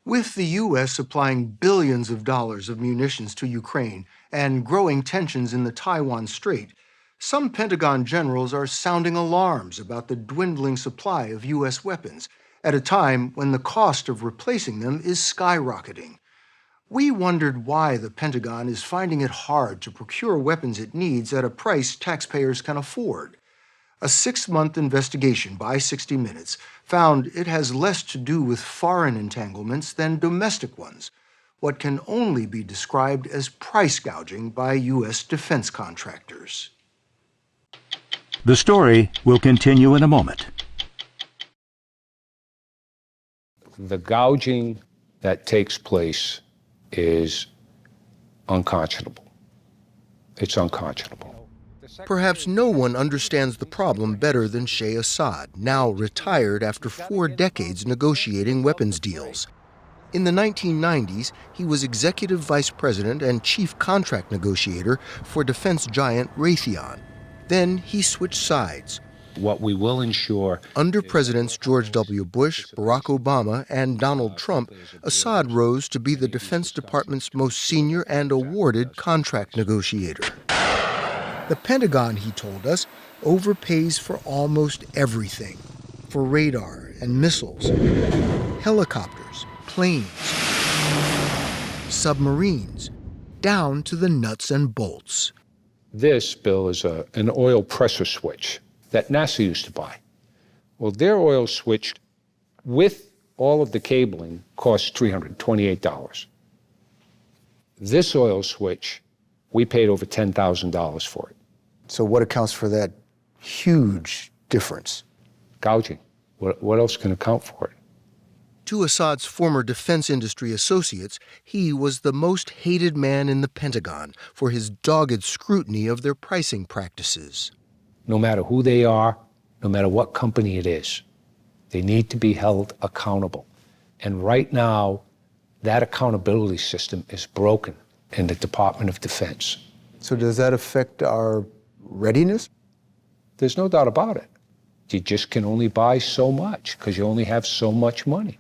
With the U.S. supplying billions of dollars of munitions to Ukraine and growing tensions in the Taiwan Strait, some Pentagon generals are sounding alarms about the dwindling supply of U.S. weapons at a time when the cost of replacing them is skyrocketing. We wondered why the Pentagon is finding it hard to procure weapons it needs at a price taxpayers can afford. A 6-month investigation by 60 Minutes found it has less to do with foreign entanglements than domestic ones, what can only be described as price gouging by U.S. defense contractors. The story will continue in a moment. The gouging that takes place is unconscionable. It's unconscionable. Perhaps no one understands the problem better than Shay Assad, now retired after 4 decades negotiating weapons deals. In the 1990s, he was executive vice president and chief contract negotiator for defense giant Raytheon. Then he switched sides. What we will ensure... Under Presidents George W. Bush, Barack Obama, and Donald Trump, Assad rose to be the Defense Department's most senior and awarded contract negotiator. The Pentagon, he told us, overpays for almost everything. For radar and missiles, helicopters, planes, submarines, down to the nuts and bolts. This, Bill, is an oil pressure switch that NASA used to buy. Well, their oil switch with all of the cabling costs $328. This oil switch, we paid over $10,000 for it. So what accounts for that huge difference? Gouging. What else can account for it? To Assad's former defense industry associates, he was the most hated man in the Pentagon for his dogged scrutiny of their pricing practices. No matter who they are, no matter what company it is, they need to be held accountable. And right now, that accountability system is broken in the Department of Defense. So does that affect our readiness? There's no doubt about it. You just can only buy so much because you only have so much money.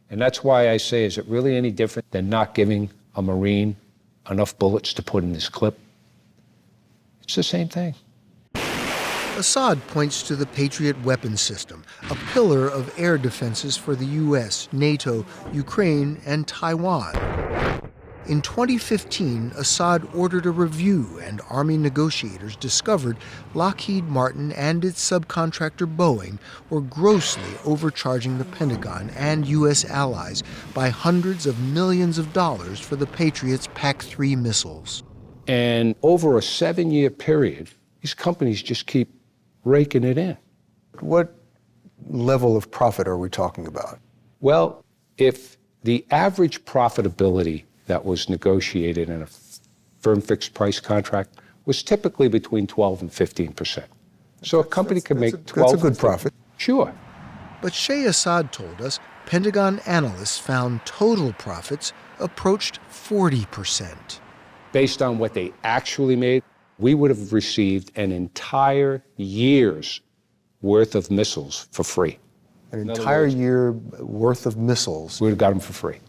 And that's why I say, is it really any different than not giving a Marine enough bullets to put in his clip? It's the same thing. Assad points to the Patriot weapons system, a pillar of air defenses for the U.S., NATO, Ukraine, and Taiwan. In 2015, Assad ordered a review, and Army negotiators discovered Lockheed Martin and its subcontractor Boeing were grossly overcharging the Pentagon and U.S. allies by hundreds of millions of dollars for the Patriot's PAC-3 missiles. And over a 7-year period, these companies just keep raking it in. What level of profit are we talking about? Well, if the average profitability that was negotiated in a firm fixed price contract was typically between 12 and 15%. So a company can make 12. That's a good profit. Sure. But Shay Assad told us Pentagon analysts found total profits approached 40%. Based on what they actually made, we would have received an entire year's worth of missiles for free. An entire year worth of missiles. We would have got them for free.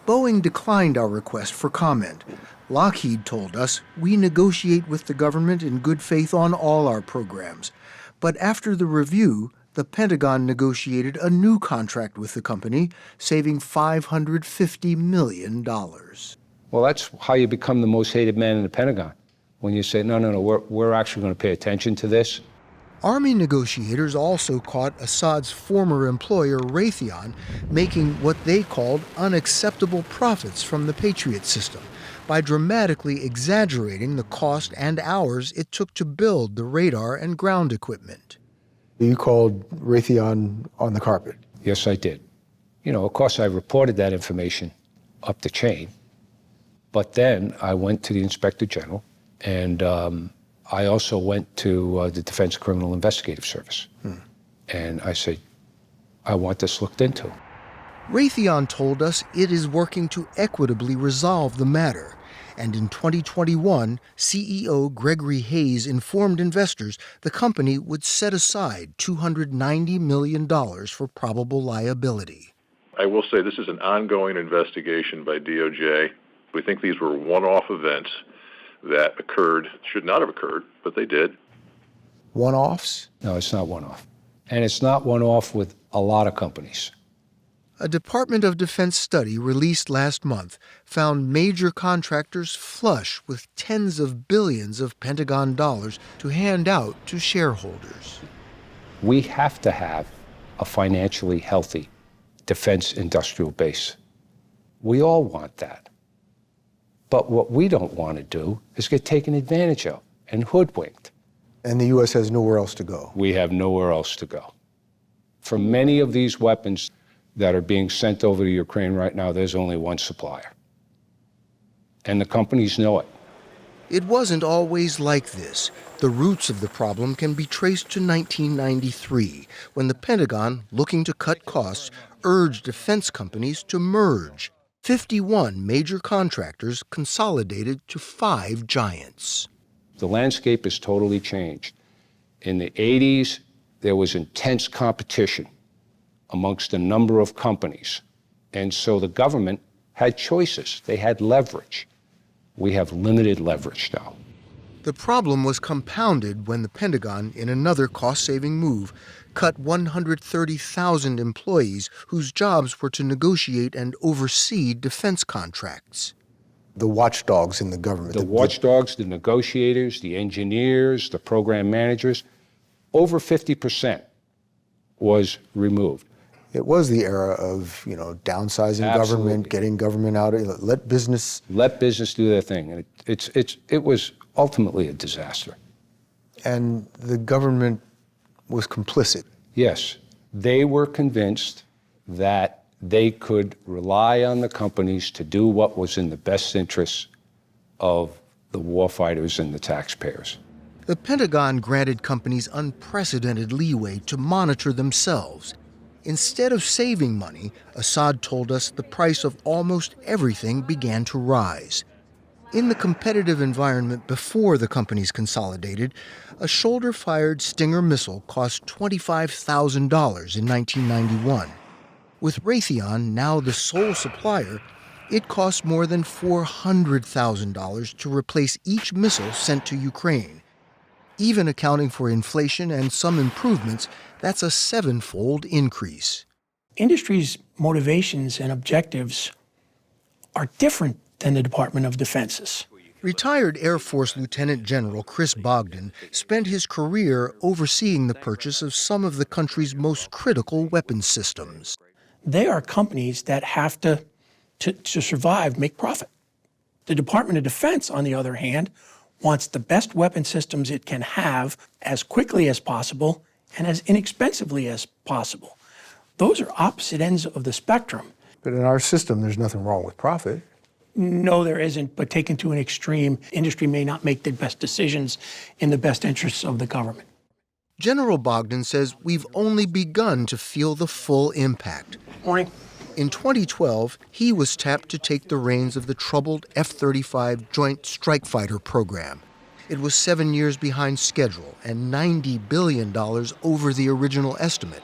Boeing declined our request for comment. Lockheed told us we negotiate with the government in good faith on all our programs. But after the review, the Pentagon negotiated a new contract with the company, saving $550 million. Well, that's how you become the most hated man in the Pentagon. When you say, no, we're actually going to pay attention to this. Army negotiators also caught Assad's former employer, Raytheon, making what they called unacceptable profits from the Patriot system by dramatically exaggerating the cost and hours it took to build the radar and ground equipment. You called Raytheon on the carpet? Yes, I did. Of course, I reported that information up the chain. But then I went to the Inspector General, and I also went to the Defense Criminal Investigative Service. And I said, I want this looked into. Raytheon told us it is working to equitably resolve the matter. And in 2021, CEO Gregory Hayes informed investors the company would set aside $290 million for probable liability. I will say this is an ongoing investigation by DOJ. We think these were one-off events that occurred, should not have occurred, but they did. One-offs? No, it's not one-off. And it's not one-off with a lot of companies. A Department of Defense study released last month found major contractors flush with tens of billions of Pentagon dollars to hand out to shareholders. We have to have a financially healthy defense industrial base. We all want that. But what we don't want to do is get taken advantage of and hoodwinked. And the U.S. has nowhere else to go. We have nowhere else to go. For many of these weapons that are being sent over to Ukraine right now, there's only one supplier. And the companies know it. It wasn't always like this. The roots of the problem can be traced to 1993, when the Pentagon, looking to cut costs, urged defense companies to merge. 51 major contractors consolidated to 5 giants. The landscape has totally changed. In the 80s, there was intense competition amongst a number of companies. And so the government had choices. They had leverage. We have limited leverage now. The problem was compounded when the Pentagon, in another cost-saving move, cut 130,000 employees whose jobs were to negotiate and oversee defense contracts. The watchdogs in the government. The watchdogs, the negotiators, the engineers, the program managers, over 50% was removed. It was the era of, downsizing Absolutely. government, getting government out, let business do their thing. And it was ultimately a disaster. And the government was complicit. Yes, they were convinced that they could rely on the companies to do what was in the best interests of the warfighters and the taxpayers. The Pentagon granted companies unprecedented leeway to monitor themselves. Instead of saving money, Assad told us the price of almost everything began to rise. In the competitive environment before the companies consolidated, a shoulder-fired Stinger missile cost $25,000 in 1991. With Raytheon now the sole supplier, it costs more than $400,000 to replace each missile sent to Ukraine. Even accounting for inflation and some improvements, that's a 7-fold increase. Industry's motivations and objectives are different than the Department of Defense's. Retired Air Force Lieutenant General Chris Bogdan spent his career overseeing the purchase of some of the country's most critical weapons systems. They are companies that have to survive, make profit. The Department of Defense, on the other hand, wants the best weapon systems it can have as quickly as possible and as inexpensively as possible. Those are opposite ends of the spectrum. But in our system, there's nothing wrong with profit. No, there isn't, but taken to an extreme, industry may not make the best decisions in the best interests of the government. General Bogdan says we've only begun to feel the full impact. Morning. In 2012, he was tapped to take the reins of the troubled F-35 Joint Strike Fighter program. It was 7 years behind schedule and $90 billion over the original estimate.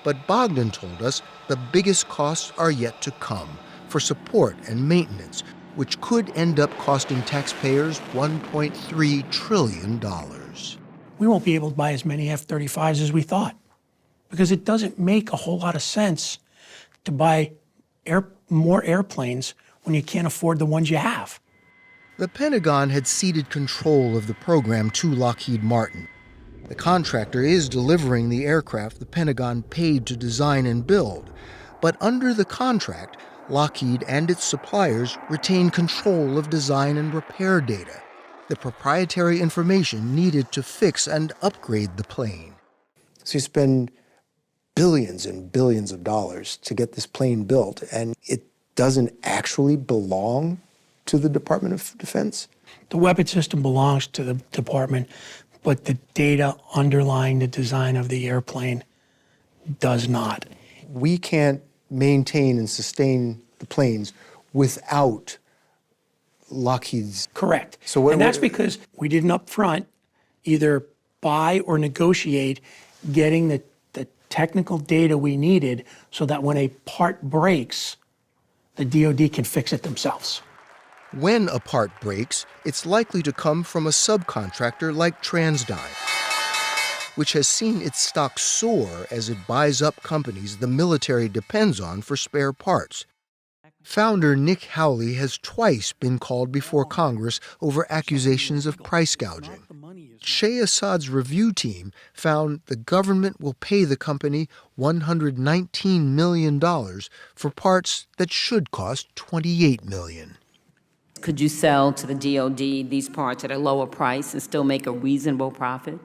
But Bogdan told us the biggest costs are yet to come for support and maintenance, which could end up costing taxpayers $1.3 trillion. We won't be able to buy as many F-35s as we thought because it doesn't make a whole lot of sense to buy more airplanes when you can't afford the ones you have. The Pentagon had ceded control of the program to Lockheed Martin. The contractor is delivering the aircraft the Pentagon paid to design and build. But under the contract, Lockheed and its suppliers retain control of design and repair data, the proprietary information needed to fix and upgrade the plane. So you spend billions and billions of dollars to get this plane built, and it doesn't actually belong to the Department of Defense? The weapon system belongs to the department, but the data underlying the design of the airplane does not. We can't maintain and sustain the planes without Lockheed's. Correct. So and that's because we didn't up front either buy or negotiate getting the technical data we needed so that when a part breaks, the DoD can fix it themselves. When a part breaks, it's likely to come from a subcontractor like TransDigm, which has seen its stock soar as it buys up companies the military depends on for spare parts. Founder Nick Howley has twice been called before Congress over accusations of price gouging. Sheh Assad's review team found the government will pay the company $119 million for parts that should cost $28 million. Could you sell to the DoD these parts at a lower price and still make a reasonable profit?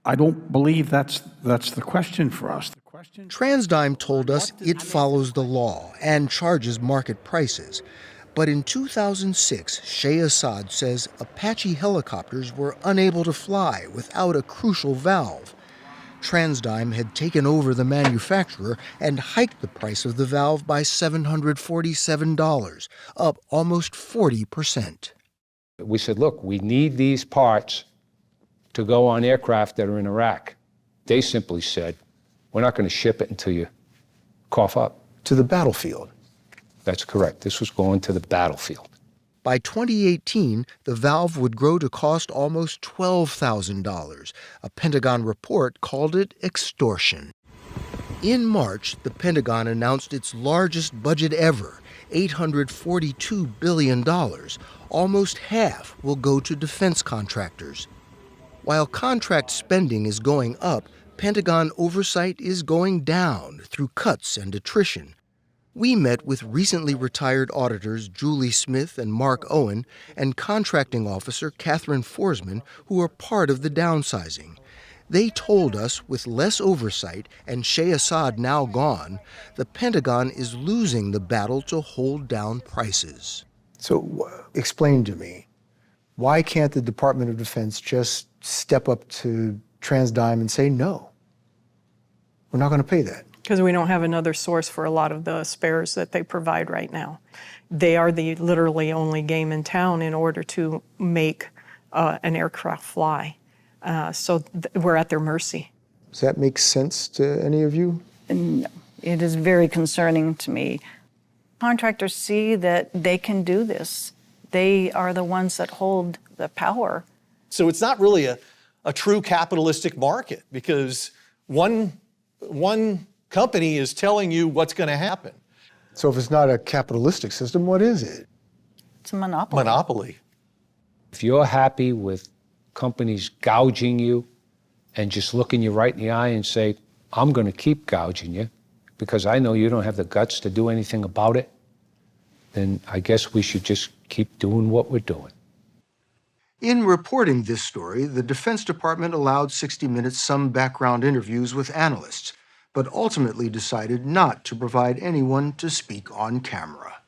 I don't believe that's the question for us. TransDigm told us it follows the law and charges market prices. But in 2006, Sheh Assad says Apache helicopters were unable to fly without a crucial valve. TransDigm had taken over the manufacturer and hiked the price of the valve by $747, up almost 40%. We said, look, we need these parts to go on aircraft that are in Iraq. They simply said, we're not going to ship it until you cough up. To the battlefield. That's correct. This was going to the battlefield. By 2018, the valve would grow to cost almost $12,000. A Pentagon report called it extortion. In March, the Pentagon announced its largest budget ever, $842 billion. Almost half will go to defense contractors. While contract spending is going up, Pentagon oversight is going down through cuts and attrition. We met with recently retired auditors Julie Smith and Mark Owen and contracting officer Catherine Forsman, who are part of the downsizing. They told us with less oversight and Sheh Assad now gone, the Pentagon is losing the battle to hold down prices. So explain to me, why can't the Department of Defense just step up to TransDigm and say, no, we're not going to pay that? Because we don't have another source for a lot of the spares that they provide right now. They are the literally only game in town in order to make an aircraft fly. So we're at their mercy. Does that make sense to any of you? No, it is very concerning to me. Contractors see that they can do this. They are the ones that hold the power. So it's not really a true capitalistic market because one company is telling you what's going to happen. So if it's not a capitalistic system, what is it? It's a monopoly. Monopoly. If you're happy with companies gouging you and just looking you right in the eye and say, I'm going to keep gouging you because I know you don't have the guts to do anything about it, then I guess we should just keep doing what we're doing. In reporting this story, the Defense Department allowed 60 Minutes some background interviews with analysts, but ultimately decided not to provide anyone to speak on camera.